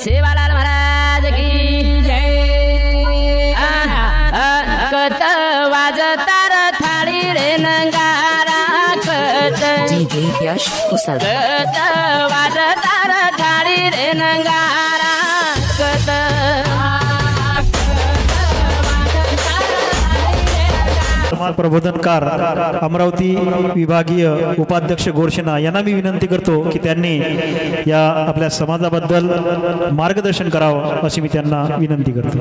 सेवालाल महाराज की जय। कत वाजतार थाळी रे नंगारा कत वाजतार थाळी रे नंगारा कत समाज प्रबोधनकार अमरावती विभागीय उपाध्यक्ष गोरशेना यांना मी विनंती करतो की त्यांनी या आपल्या समाजाबद्दल मार्गदर्शन करावं अशी मी त्यांना विनंती करतो।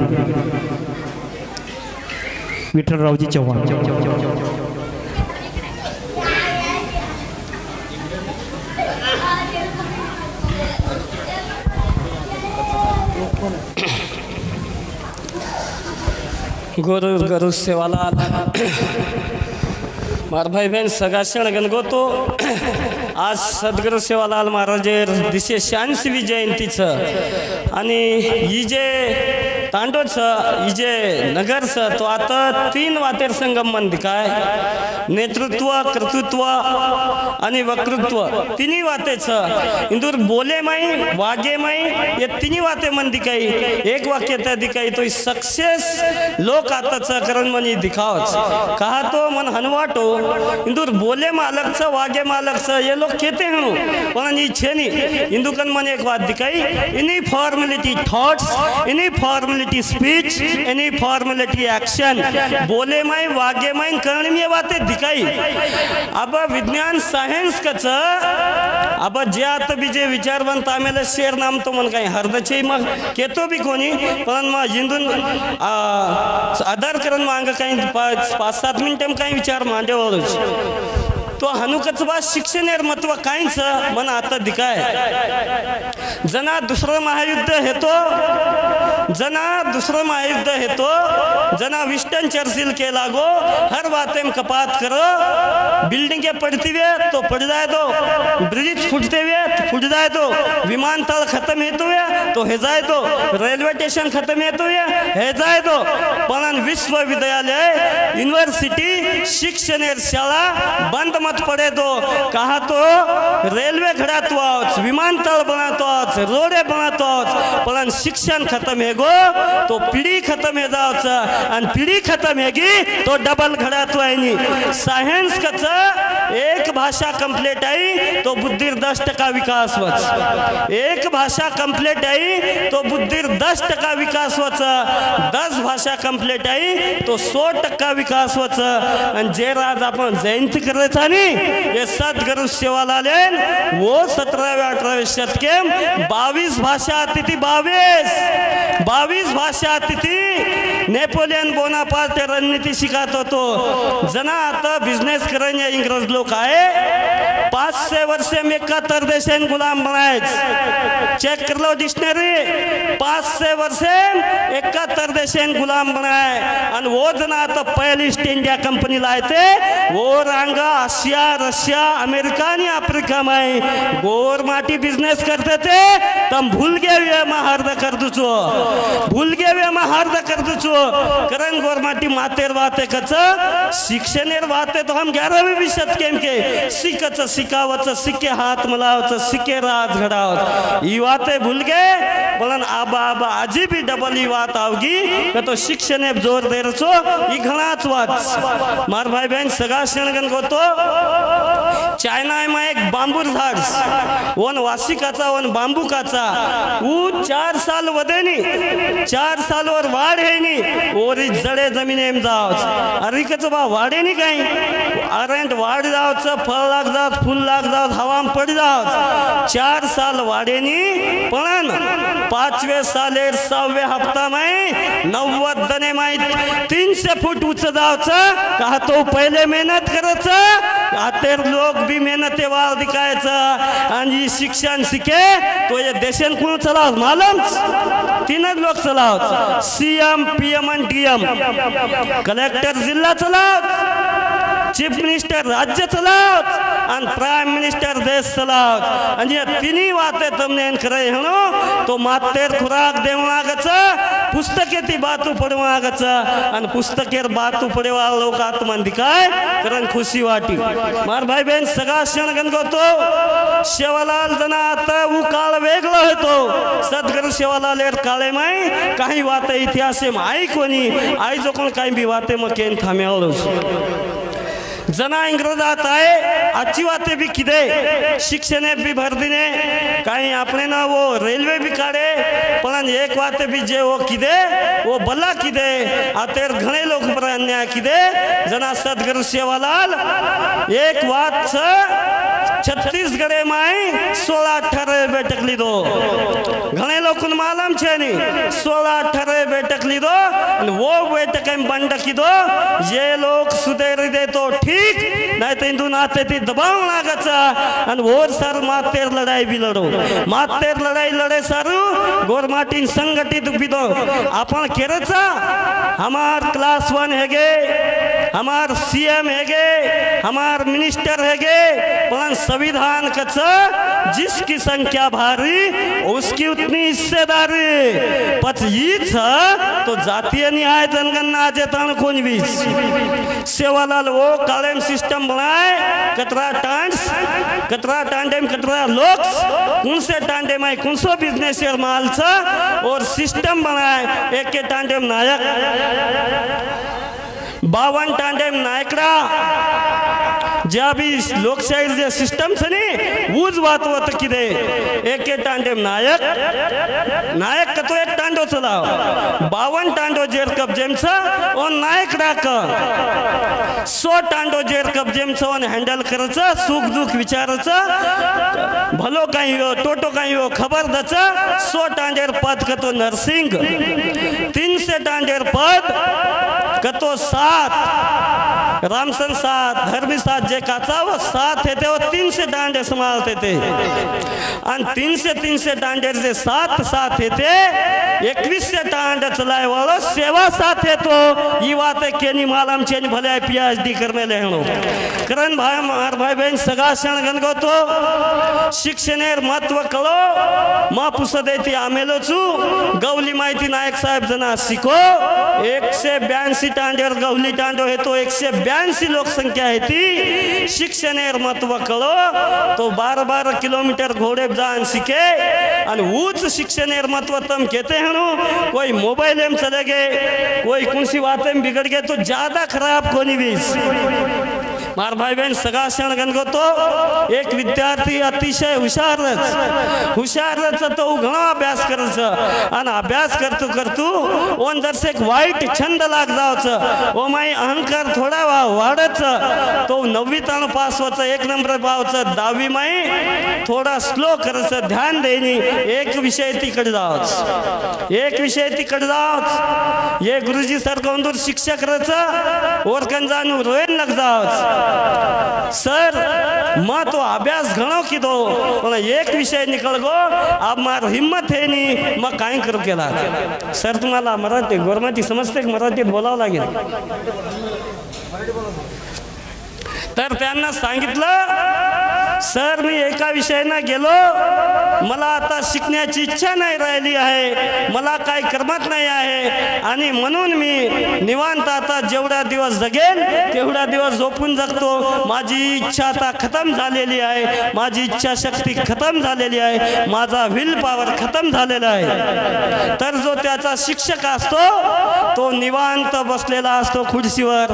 विठ्ठलरावजी चव्हाण। गुरु सेवालाल मार भाई बहन सगा गण गोतो आज सद्गुरु सेवालाल महाराजेर 286वी जयंतीचं आणि ही जे तांडोचं ही जे नगरचं तो आता 3 वातेर संगम मंदी काय नेतृत्व कर्तृत्व आणि वक्तृत्व तिन्ही वातेचं इंदूर बोले माई वागे माई ये तिन्ही वाते मंदी काही एक वाक्य त्या दिखाई तो सक्सेस लोक आताचं करण मनी दिखावच कहा तो मन हनवाटो इंदूर बोले मालकचं वागे मालकचं ये लोग खेते हणू पण ही छेनी इंदुकन मन एक बात दिखाई इनी फॉर्मेलिटी थॉट्स इनी फॉर्मेलिटी स्पीच इनी फॉर्मेलिटी एक्शन बोले माई वागे माई करण में बातें दिखाई अब विज्ञान सायन्स कच अब जे आता बीजे विचारवंत आम्हाला शेर नाम तो मन काही हरदचे मग केतो बी कोणी पण मग हिंदून आधार करून मांग काही 5-7 मिनिटं काही विचार मांडवलच तो हनुकच बा शिक्षणेर महत्व काहीच मन आता दिखाय जना दुसरं महायुद्ध हेतो जना विस्टन चर्चिल के लागो हर बातें कपात करो बिल्डिंगे पड़ती वे तो पड़ जाए दो ब्रिज फुटते हुए तो फुट जाए दो विमानतल खत्म हेतु वे तो हे जाए दो रेलवे स्टेशन खत्म हेतु वे हे जाए दो पण विश्वविद्यालय यूनिवर्सिटी शिक्षणेर शाळा बंद मत पड़े दो कहा तो रेलवे खड़ातो विमानतल बनातो रोडे बनातो पण शिक्षण खत्म हेगो तो पीढ़ी खत्म हे जावच आणि पीढ़ी खत्म हेगी तो डबल खड़ातो आहे सायन्स कच एक भाषा कंप्लीट आई तो बुद्धिर 10% विकास वच एक भाषा कंप्लीट आई तो बुद्धिर 10% विकास वच 10 भाषा कंप्लीट आई तो 100% विकास वच आणि जे राज आपण जयंती करायचा नी ये सद्गुरु सेवालाल वो 17व्या-18व्या शतके 22 भाषा आती थी 22 भाषा आती थी नेपोलियन बोनापार्ट रणनीति शिकात होतो जना आता बिझनेस करणे इंग्रज लोक आहे 500 वर्षे में 71 देशां गुलाम बनायच चेक कर लो डिक्शनरी 500 वर्षे 71 देशां गुलाम बनाय आणि वो जना आता पहली ईस्ट इंडिया कंपनी लायते वो रांगा आशिया रशिया अमेरिका आणि अफ्रीका में गोर माटी बिजनेस करते थे तम भूल गए वे महार्द कर दुचो करन गोर माटी मातेर वाते कच शिक्षणेर वाते तो हम 11वीं शतके के सिकच सिकावच सिक्के हाथ मलावच सिक्के राज घडावच ई वाते भूल गए बोलन आबा आजी भी डबल ई बात आवगी तो शिक्षणे जोर दे रचो ई घणाच वाच मार भाई बहन सगा शणगन को तो चाइना में एक बांबूर झाड वन वासिकाचा वन बांबू काचा ऊ 4 साल वदेनी 4 साल वर वाढ है नी ओरी जडे जमिने में जावच अरे कच बा वाढे नी काही अरेंट वाढ जावच फळ लाग जावच फूल लाग जावच हवाम पड जावच 4 साल वाढे नी पण 5वें साले 6वें हफ्ता में 90 दने में 300 फूट उंच जावच कहा तो पहले मेहनत करच आतेर लोग भी मेहनते वाल दिखायच आणि शिक्षण शिके तो ये देशन कोण चलाव मालूम 3 लोग चलाव सीएम पीएम आणि डीएम कलेक्टर जिल्हा चलाव चीफ मिनिस्टर राज्य चलाव आणि प्राइम मिनिस्टर देश चलाव आणि तिन्ही वाते तमने करे हनो तो मातेर खुराक देवागच पुस्तके ती बातू पडवागच आणि पुस्तकेर बातू पडेवा लोक आत्मन दिखाय करन खुशी वाटी मार भाई बहन सगा शणगन को तो शेवालाल जना आता ऊ काळवे वेगळो होतो सद्गुरु सेवालाल काळे माई काही वात इतिहास आई कोणी आई जो कोण काही बी वाते मग केन थांबेलो जना इंग्रजात आहे अच्छी बातें भी किदे शिक्षण भी भर दिने कहीं अपने ना वो रेलवे भी काढ़े पण एक बात भी जे वो किदे वो भला किदे आतेर घणे लोग पर अन्याय किदे जना सद्गुरु सेवालाल एक बात छत्तीसगढ़ में 16-18 बैठक लीधो घणे लोग मालूम छे नी 16-18 बैठक लीधो वो बैठक में बंद कीधो ये लोग सुधेरी दे तो ठीक नहीं तो इंदू नाते थी दबाव लागचा और वो सर मातेर लड़ाई भी लड़ो मातेर लड़ाई लड़े सारू गोरमाटीन संगठित बिदो अपन केरचा हमार क्लास 1 है गे हमार सीएम है गे हमार मिनिस्टर है गे पण संविधान कच्चा जिसकी संख्या भारी उसकी उतनी हिस्सेदारी पच तो जातीय न्याय जनगणना जेतान कोण भी सेवालाल वो कालेम सिस्टम बनाए कतरा टांडेम कतरा लोग कौन से टांडे में कौन सो बिजनेस माल और सिस्टम बनाए एक के टांडेम नायक 52 टांडेम नायकडा ज्या भी लोकशाही जे सिस्टम छे नी उज बात होत किदे एक टांडेम नायक तो एक टांडो चलाव 52 टांडो जेर कब्जेम छ और नायक डाक 100 टांडो जेर कब्जेम छ और हैंडल करच सुख दुख विचारच भलो काही हो टोटो काही हो खबर दच 100 टांडेर पद कतो नरसिंह 300 टांडेर पद कतो 7 रामसन 7 धर्मी 7 जे काचा वो 7 थे वो 300 डांडे संभालते थे और 300 डांडे जे 7 थे 21 डांडे चलाए वालो सेवा 7 है तो ये बात है केनी मालूम चेन भले PhD करने ले हणो करण भाई मार भाई बहन सगा क्षण गणगो तो शिक्षणेर महत्व कळो मा पुसदेती आमेलो छु गवली माहिती नायक साहेब जना शिको 182 टांडेर गवली टांडो है तो 182 लोकसंख्या है ती शिक्षणेर महत्व कळो तो 12 किलोमीटर घोड़े जान सीखे और उच्च शिक्षणेर महत्व तम कहते हैं कोई मोबाइल में चले गए कोई कौन सी बातें में बिगड़ गए तो ज्यादा खराब कोनी भी मार भाई बहन सगा क्षण गणगो तो एक विद्यार्थी अतिशय हुशार तो घणो अभ्यास करच आणि अभ्यास करतू ओन जर एक वाईट छंद लाग जावच ओ माई अहंकार थोडा वाढच तो 9वी ताण पास होच 1 नंबर पावच 10वी माई थोडा स्लो करच ध्यान देनी एक विषय तिकडे जावच ये गुरुजी सर कोंदूर शिक्षक रच और कंजानू रोयन लग जावच सर मैं तो अभ्यास घणो कीधो पण एक विषय निकल गो अब मार हिम्मत है नी मग काय करू केला सर तुम्हाला मराठी गवर्नमेंट समजते मराठीत बोलावं लागेल तर त्यांना सांगितलं सर मी एका विषयाने गेलो मला आता शिकण्याची इच्छा नाही राहिली आहे मला काय करमत नाही आहे आणि म्हणून मी निवांत आता जेवढा दिवस जगेन तेवढा दिवस झोपून जगतो माझी इच्छा आता खतम झालेली आहे माझी इच्छा शक्ती खतम झालेली आहे माझा विल पॉवर खतम झालेला आहे तर जो त्याचा शिक्षक असतो तो निवांत बसलेला असतो खुर्चीवर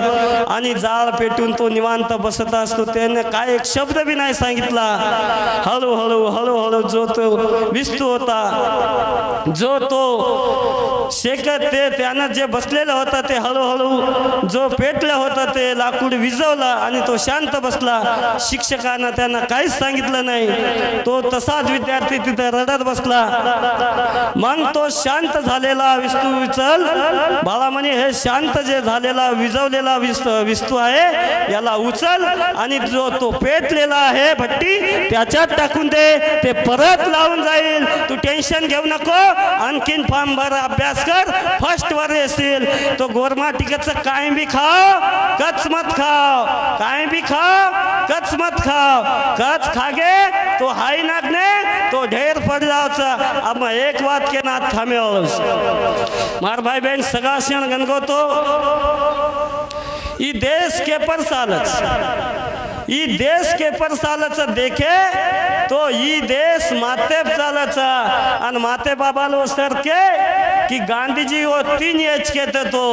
आणि जाळ पेटून तो निवांत बसत असतो त्याने काय एक शब्द भी नाही सांगितला हळूहळू जो तो विस्तू होता जो तो शेकत ते त्यानं जे बसलेलं होतं ते हळूहळू जो पेटलं होतं ते लाकूड विझवला आणि तो शांत बसला शिक्षकांना त्यांना काहीच सांगितलं नाही तो तसाच विद्यार्थी तिथे रडत बसला मग तो शांत झालेला विस्तू विचल बाळा म्हणे हे शांत जे झालेला विझवलेला विस्तू आहे याला उचल आणि जो तो पेटलेला आहे भट्टी त्याच्यात टाकून दे ते परत लावून जाईल तू टेन्शन घेऊ नको आणखीन फॉर्म भर अभ्यास कर फर्स्ट वर येशील तो गोरमाटिकेचं काय भी खाओ कच मत खाओ काय भी खाओ कच मत खाओ कच खागे तो हाई नागने तो ढेर पड़ जाओ अब मैं एक बात के ना थामे मार भाई बहन सगा क्षण गणगो तो ई देश के पर सालच देखे तो ई देश माते चालचा आणि माते बाबालो सरके कि गांधीजी वो 3 एच के तो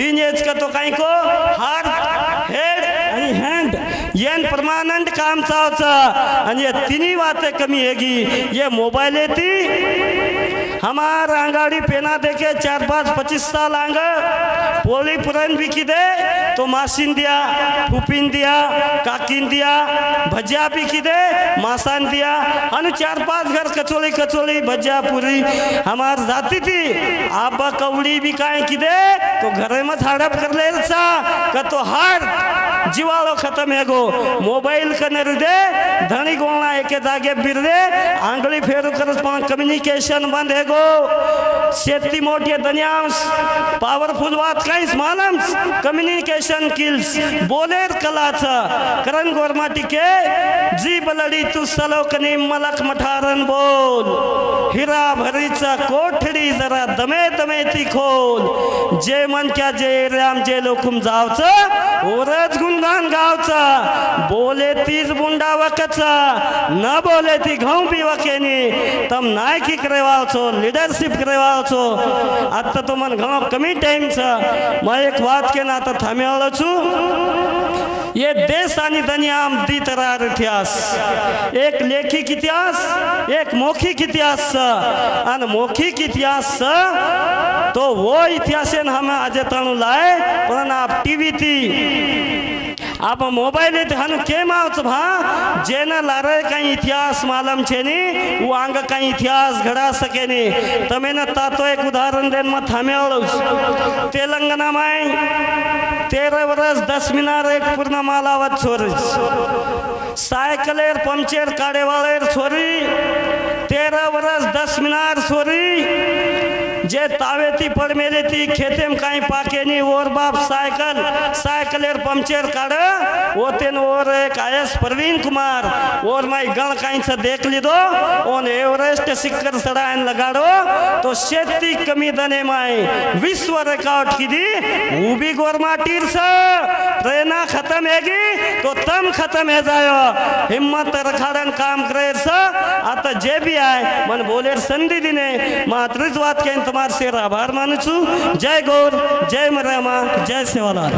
3 एच का तो काही को हार्ट हेड आणि हँड येन परमानंट काम चावचा आणि ये तिन्ही बातें कमी हैगी ये मोबाइल थी हमार आंगाड़ी पेना देखे 4-5-25 साल आंग पोली पुरन बिकी दे तो मासीन दिया फुपिन दिया काकीन दिया भजिया बिकी दे मासान दिया अनु 4-5 घर कचोली भजिया पूरी हमार जाती थी आबा कवड़ी भी काहे की दे तो घरे में हड़प कर ले सा का तो हार जीवालो खत्म है गो मोबाइल कने दे धनी गोना एक जागे बिर दे आंगली फेरू कर कम्युनिकेशन बंद है गो शेती मोठी दुनियास पावरफुल बात काहीच मालम कम्युनिकेशन किल्स बोलेर कलाचा करण गोरमाटी के जी बलडी तू सलोकनी मलक मठारन बोल हिरा भरीचा कोठडी जरा दमे दमे ती खोल जे मन क्या जे राम जे लोकुम जावचं ओरच गुणगान गावचा बोले तीच बुंडा वकचा न बोले ती घाऊ बी वकेनी तम नायकी करेवावचो लीडरशिप करेवावचो आता तो मन घाव कमी टाइम मैं एक बात के ना आता थाम्यावलो छु ये देश आणि दुनिया दी तरह इतिहास एक लेखिक इतिहास एक मौखिक इतिहास और मौखिक इतिहास तो वो इतिहास हम आज तनु लाए पर आप टीवी थी आप मोबाइल हन के मावच भा जेना लारे कहीं इतिहास मालूम छे नी वो आंग कहीं इतिहास घड़ा सके नी तमे न तातो एक उदाहरण देन में थाम्यावलो तेलंगाना में 13 वर्ष 10 मिनार एक पूर्ण मालावत छोरी साइकिलेर पंचर काड़े वाले छोरी 13 वर्ष 10 मिनार छोरी जे तावेती पड़ मेले थी खेते में कहीं पाके नहीं और बाप साइकिलेर पंचर काड़ वो तेन और एक आयस प्रवीण कुमार और मैं गण कहीं से देख ली दो ओन एवरेस्ट सिक्कर सड़ाइन लगाड़ो तो शेती कमी दने में विश्व रिकॉर्ड की दी वो भी गोरमाटीर से प्रेरणा खत्म हैगी तो तम खत्म है जायो हिम्मत रखाड़न काम करे से आता जे भी आए मन बोले संधि दिने मातृज बात के तुम्हारे से आभार मानु छु जय गौर जय मरामा जय सेवालाल।